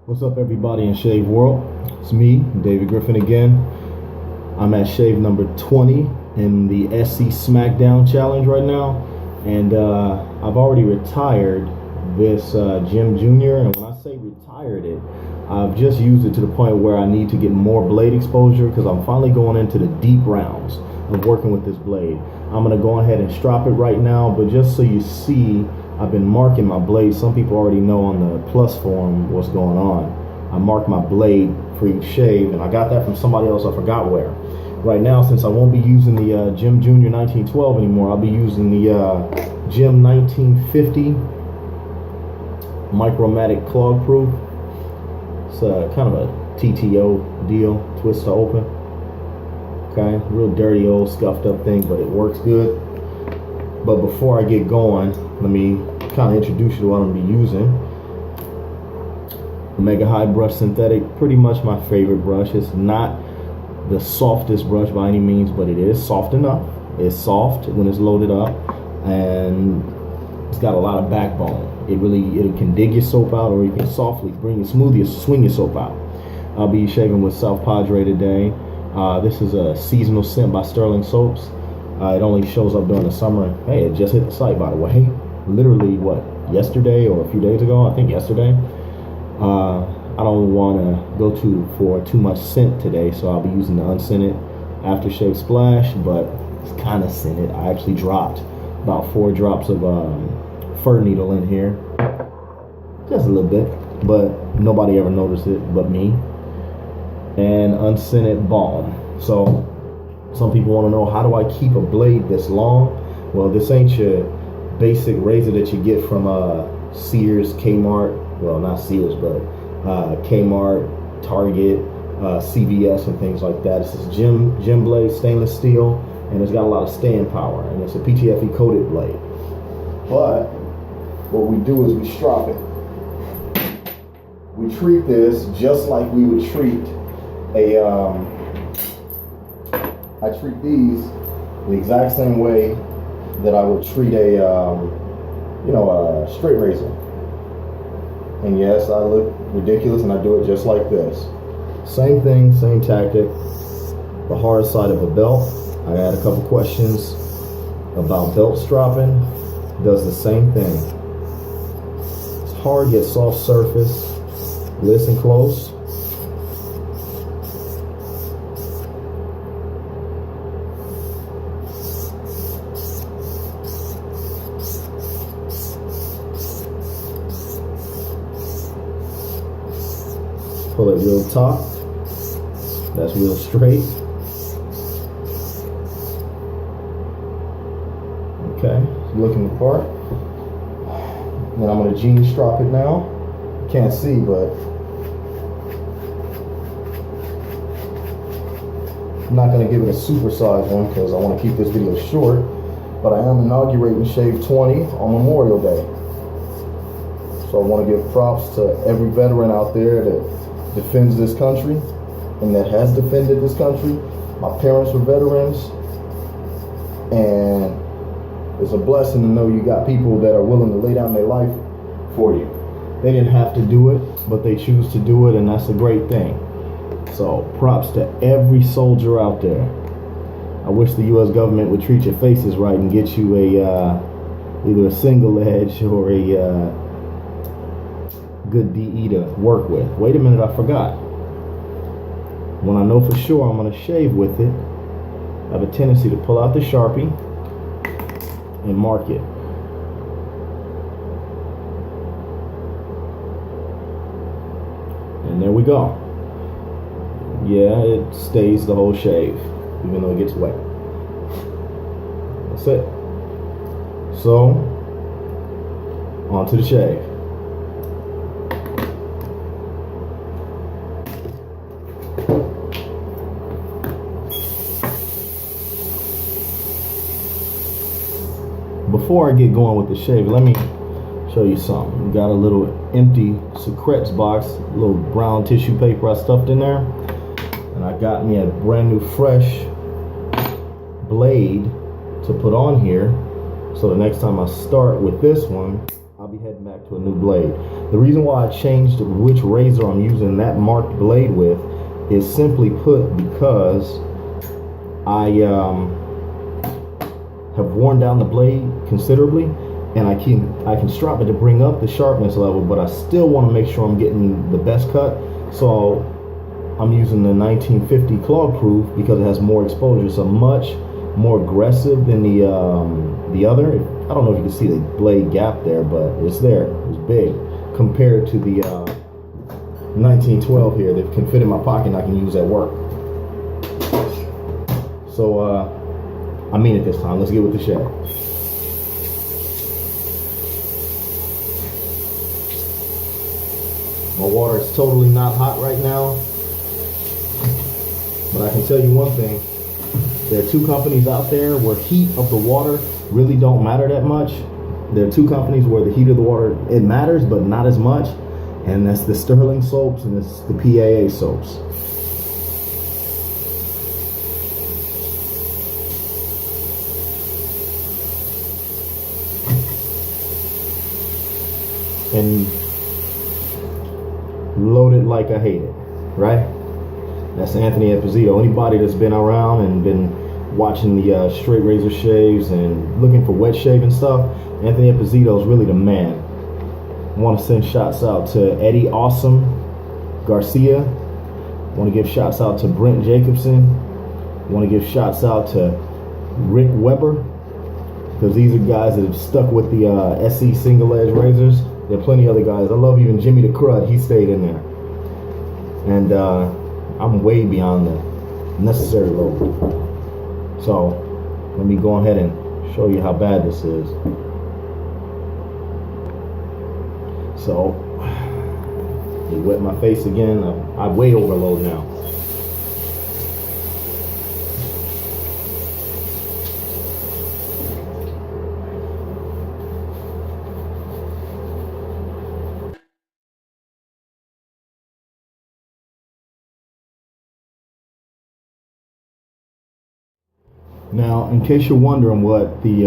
What's up, everybody in Shave World? It's me, David Griffin again. I'm at shave number 20 in the SC SmackDown challenge right now, and I've already retired this Jim Jr. And when I say retired it, I've just used it to the point where I need to get more blade exposure because I'm finally going into the deep rounds of working with this blade. I'm gonna go ahead and strop it right now, but just so you see, I've been marking my blade. Some people already know on the plus form what's going on. I mark my blade for each shave, and I got that from somebody else, I forgot where. Right now, since I won't be using the Jim Jr. 1912 anymore, I'll be using the Jim 1950 Micromatic Clog Pruf. It's kind of a TTO deal, twist to open. Okay, real dirty old scuffed up thing, but it works good. But before I get going, let me kind of introduce you to what I'm going to be using. Mega High Brush Synthetic, pretty much my favorite brush. It's not the softest brush by any means, but it is soft enough. It's soft when it's loaded up, and it's got a lot of backbone. It can dig your soap out, or you can softly swing your soap out. I'll be shaving with South Padre today. This is a seasonal scent by Stirling soaps. It only shows up during the summer. Hey, it just hit the site, by the way. Literally, what, yesterday or a few days ago? I think yesterday. I don't want to go for too much scent today, so I'll be using the Unscented Aftershave Splash, but it's kind of scented. I actually dropped about 4 drops of fir needle in here. Just a little bit, but nobody ever noticed it but me. And Unscented Balm. So some people want to know, how do I keep a blade this long? Well, this ain't your basic razor that you get from Sears, Kmart. Well, not Sears, but Kmart, Target, CVS, and things like that. This is Jim blade, stainless steel, and it's got a lot of staying power, and it's a PTFE coated blade. But what we do is we strop it. We treat this just like we would treat I treat these the exact same way that I would treat a straight razor. And yes, I look ridiculous, and I do it just like this. Same thing, same tactic. The hard side of a belt. I had a couple questions about belt stropping. Does the same thing. It's hard, yet soft surface. Listen close. Pull it real taut. That's real straight. Okay, looking the part. Then I'm going to jean strop it now. You can't see, but I'm not going to give it a super size one because I want to keep this video short. But I am inaugurating Shave 20 on Memorial Day. So I want to give props to every veteran out there that defends this country and that has defended this country. My parents were veterans, and it's a blessing to know you got people that are willing to lay down their life for you. They didn't have to do it, but they choose to do it, and that's a great thing. So props to every soldier out there. I wish the U.S. government would treat your faces right and get you either a single edge or a good DE to work with. Wait a minute, I forgot. When I know for sure I'm going to shave with it, I have a tendency to pull out the Sharpie and mark it. And there we go. Yeah, it stays the whole shave, even though it gets wet. That's it. So, on to the shave. Before I get going with the shave, let me show you something. We got a little empty secrets box, a little brown tissue paper I stuffed in there, and I got me a brand new fresh blade to put on here, so the next time I start with this one, I'll be be heading back to a new blade. The reason why I changed which razor I'm using that marked blade with is simply put because I have worn down the blade considerably, and I can strap it to bring up the sharpness level, but I still want to make sure I'm getting the best cut. So I'm using the 1950 Clog Pruf because it has more exposure. It's a much more aggressive than the other. I don't know if you can see the blade gap there, but it's there. It's big compared to the 1912 here that can fit in my pocket and I can use at work. So I mean it this time. Let's get with the shave. My water is totally not hot right now, but I can tell you one thing. There are two companies out there where heat of the water really don't matter that much. There are two companies where the heat of the water, it matters, but not as much. And that's the Stirling soaps and it's the PAA soaps. And load it like I hate it, right? That's Anthony Esposito. Anybody that's been around and been watching the straight razor shaves and looking for wet shaving stuff, Anthony Esposito is really the man. I want to send shouts out to Eddie Awesome Garcia. I want to give shouts out to Brent Jacobson. I want to give shouts out to Rick Weber, because these are guys that have stuck with the SE single edge razors. There are plenty of other guys. I love even Jimmy the Crud. He stayed in there. And I'm way beyond the necessary load. So let me go ahead and show you how bad this is. So you wet my face again. I way overload now. Now, in case you're wondering what the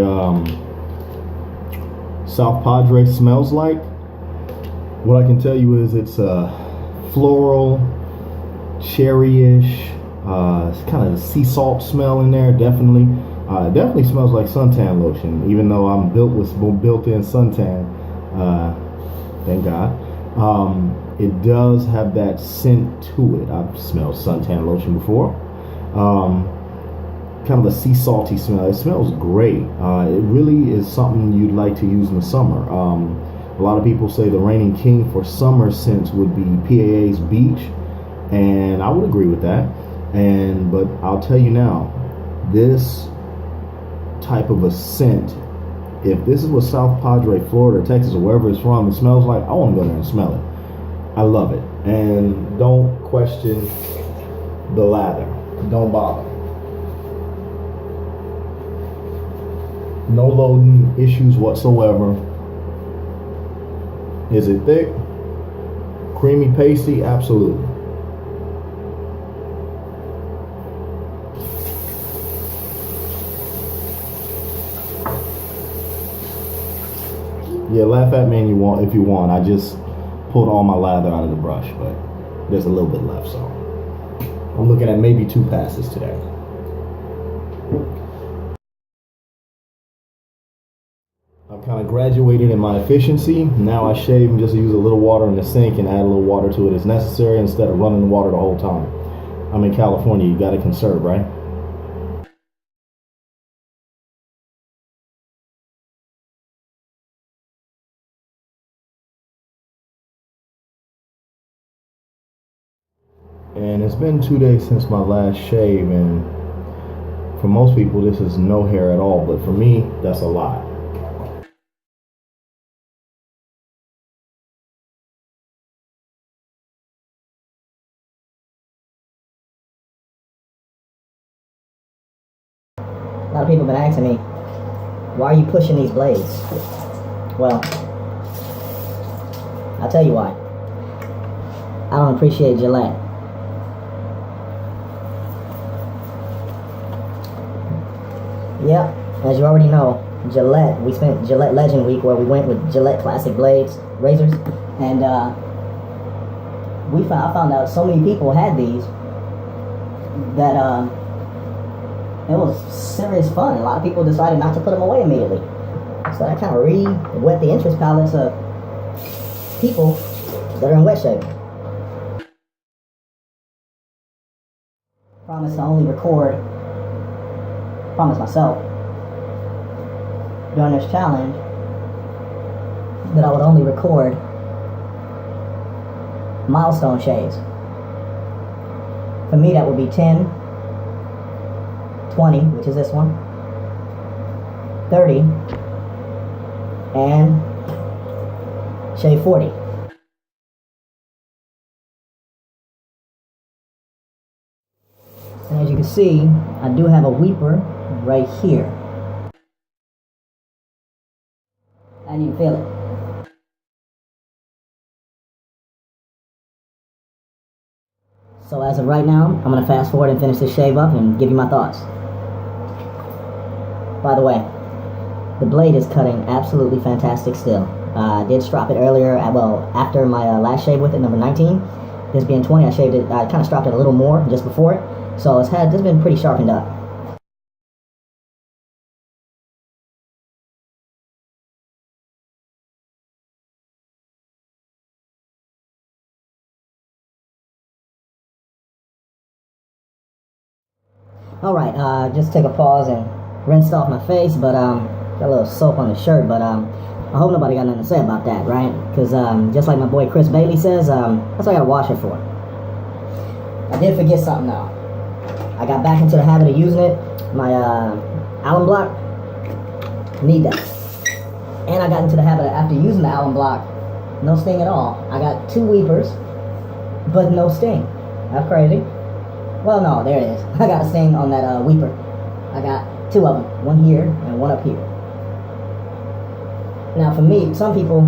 South Padre smells like, what I can tell you is it's a floral, cherryish, it's kind of a sea salt smell in there. Definitely, it definitely smells like suntan lotion. Even though I'm built with built-in suntan, thank God. It does have that scent to it. I've smelled suntan lotion before. Kind of a sea salty smell. It smells great. It really is something you'd like to use in the summer. A lot of people say the reigning king for summer scents would be PAA's Beach, and I would agree with that. But I'll tell you now, this type of a scent, if this is what South Padre, Florida, Texas, or wherever it's from, it smells like, I want to go there and smell it. I love it. And don't question the lather. Don't bother. No loading issues whatsoever. Is it thick? Creamy, pasty? Absolutely. Yeah, laugh at me if you want. I just pulled all my lather out of the brush, but there's a little bit left, so I'm looking at maybe 2 passes today. I've kind of graduated in my efficiency. Now I shave and just use a little water in the sink and add a little water to it as necessary instead of running the water the whole time. I'm in California, you got to conserve, right? And it's been 2 days since my last shave, and for most people this is no hair at all, but for me that's a lot. A lot of people have been asking me, why are you pushing these blades? Well, I'll tell you why. I don't appreciate Gillette. Yep, as you already know, Gillette. We spent Gillette Legend Week where we went with Gillette Classic Blades, razors, and I found out so many people had these that it was serious fun. A lot of people decided not to put them away immediately. So that kind of re-whet the interest palettes of people that are in wet shaving. Promise to only record, promise myself, during this challenge, that I would only record milestone shaves. For me, that would be 10, 20, which is this one, 30, and shave 40. And as you can see, I do have a weeper right here. And you can feel it. So as of right now, I'm going to fast forward and finish this shave up and give you my thoughts. By the way, the blade is cutting absolutely fantastic still. I did strop it earlier, after my last shave with it, number 19. This being 20, I kind of stropped it a little more just before it. So it's been pretty sharpened up. Alright, just take a pause and rinsed off my face, but got a little soap on the shirt, but I hope nobody got nothing to say about that, right? Because just like my boy Chris Bailey says, that's what I gotta wash it for. I did forget something though. I got back into the habit of using it. My alum block, need that. And I got into the habit of, after using the alum block, no sting at all. I got 2 weepers, but no sting. That's crazy. Well, no, there it is. I got a sting on that weeper. I got 2 of them, one here and one up here. Now for me, some people,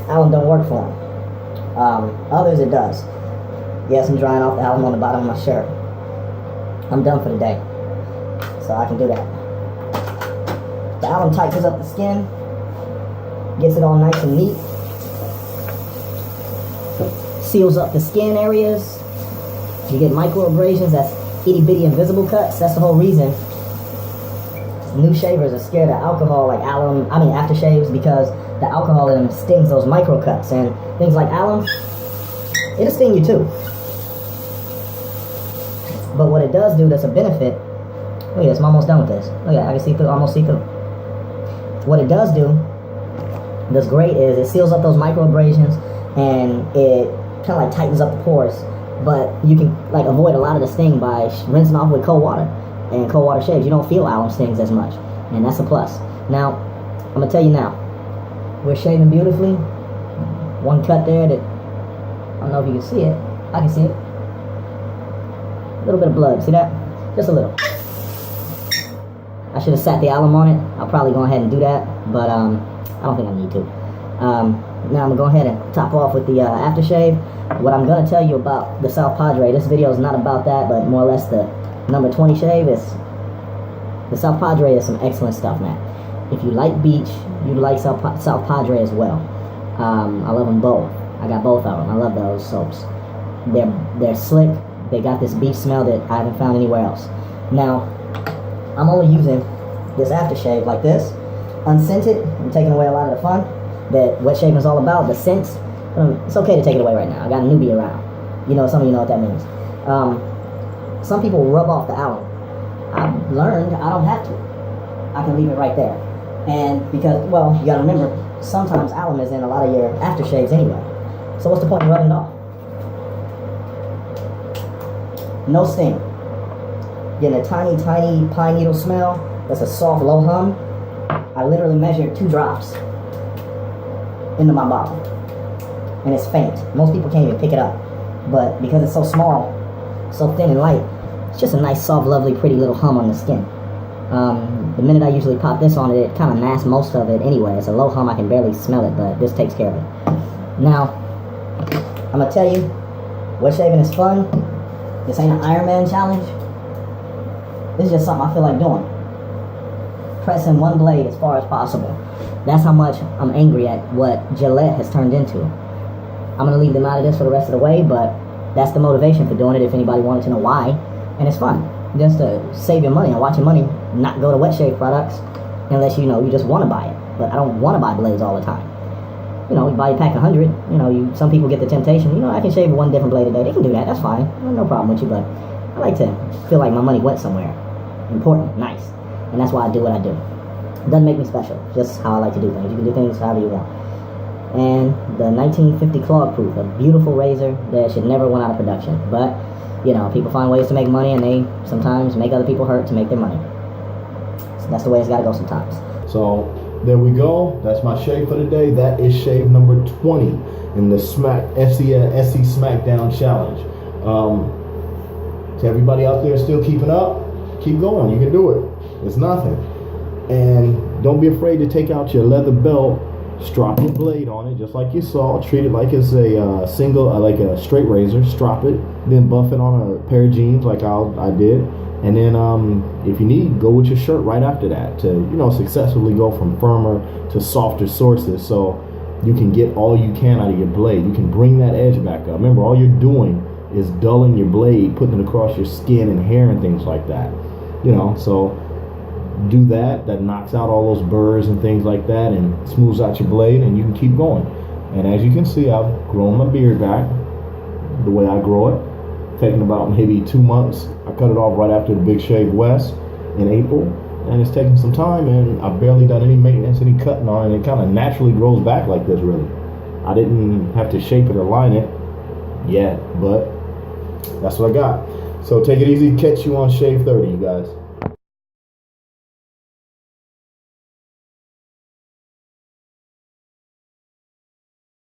alum don't work for them. Others it does. Yes, I'm drying off the alum on the bottom of my shirt. I'm done for the day, so I can do that. The alum tightens up the skin, gets it all nice and neat, seals up the skin areas. You get micro abrasions, that's itty bitty invisible cuts. That's the whole reason new shavers are scared of alcohol like aftershaves, because the alcohol in them stings those micro cuts, and things like alum, it'll sting you too. But what it does do that's a benefit, look at this, I'm almost done with this. Look at that, I can see through, almost see through. What it does do, that's great, is it seals up those micro abrasions and it kind of like tightens up the pores. But you can like avoid a lot of the sting by rinsing off with cold water. And cold water shaves, you don't feel alum stings as much, and that's a plus. Now, I'm gonna tell you now, we're shaving beautifully. One cut there that, I don't know if you can see it. I can see it. A little bit of blood, see that? Just a little. I should have sat the alum on it. I'll probably go ahead and do that, but I don't think I need to. Now I'm gonna go ahead and top off with the aftershave. What I'm gonna tell you about the South Padre, this video is not about that, but more or less the number 20 shave is, the South Padre is some excellent stuff, man. If you like beach, you like South Padre as well. I love them both. I got both of them. I love those soaps. They're slick. They got this beach smell that I haven't found anywhere else. Now, I'm only using this aftershave like this, unscented. I'm taking away a lot of the fun that wet shaving is all about, the scents. It's okay to take it away right now. I got a newbie around. You know, some of you know what that means. Some people rub off the alum. I've learned I don't have to. I can leave it right there. And because, well, you gotta remember, sometimes alum is in a lot of your aftershaves anyway. So what's the point of rubbing it off? No sting. Getting a tiny, tiny pine needle smell. That's a soft, low hum. I literally measured 2 drops into my bottle. And it's faint. Most people can't even pick it up. But because it's so small, so thin and light, it's just a nice, soft, lovely, pretty little hum on the skin. The minute I usually pop this on it, it kind of masks most of it anyway. It's a low hum, I can barely smell it, but this takes care of it. Now, I'm going to tell you, wet shaving is fun. This ain't an Iron Man challenge. This is just something I feel like doing. pressing one blade as far as possible. That's how much I'm angry at what Gillette has turned into. I'm going to leave them out of this for the rest of the way, but that's the motivation for doing it if anybody wanted to know why. And it's fun. Just to save your money and watch your money not go to wet shave products unless you just want to buy it. But I don't want to buy blades all the time. You buy a pack of 100, some people get the temptation, I can shave one different blade a day. They can do that, that's fine. No problem with you, but I like to feel like my money went somewhere. Important, nice. And that's why I do what I do. It doesn't make me special, just how I like to do things. You can do things however you want. And the 1950 Clog Pruf, a beautiful razor that should never went out of production. But, people find ways to make money, and they sometimes make other people hurt to make their money. So that's the way it's got to go sometimes. So there we go. That's my shave for the day. That is shave number 20 in the SC Smackdown Challenge. To everybody out there still keeping up, keep going. You can do it. It's nothing. And don't be afraid to take out your leather belt, strap your blade on it, just like you saw. Treat it like it's a like a straight razor. Strap it, then buff it on a pair of jeans like I did. And then if you need, go with your shirt right after that to successfully go from firmer to softer sources, so you can get all you can out of your blade. You can bring that edge back up. Remember, all you're doing is dulling your blade, putting it across your skin and hair and things like that. So do that. That knocks out all those burrs and things like that and smooths out your blade, and you can keep going. And as you can see, I've grown my beard back the way I grow it. Taking about maybe 2 months. I cut it off right after the Big Shave West in April, and it's taking some time, and I've barely done any maintenance, any cutting on it. It kind of naturally grows back like this, really. I didn't have to shape it or line it yet, but that's what I got. So take it easy. Catch you on Shave 30, you guys.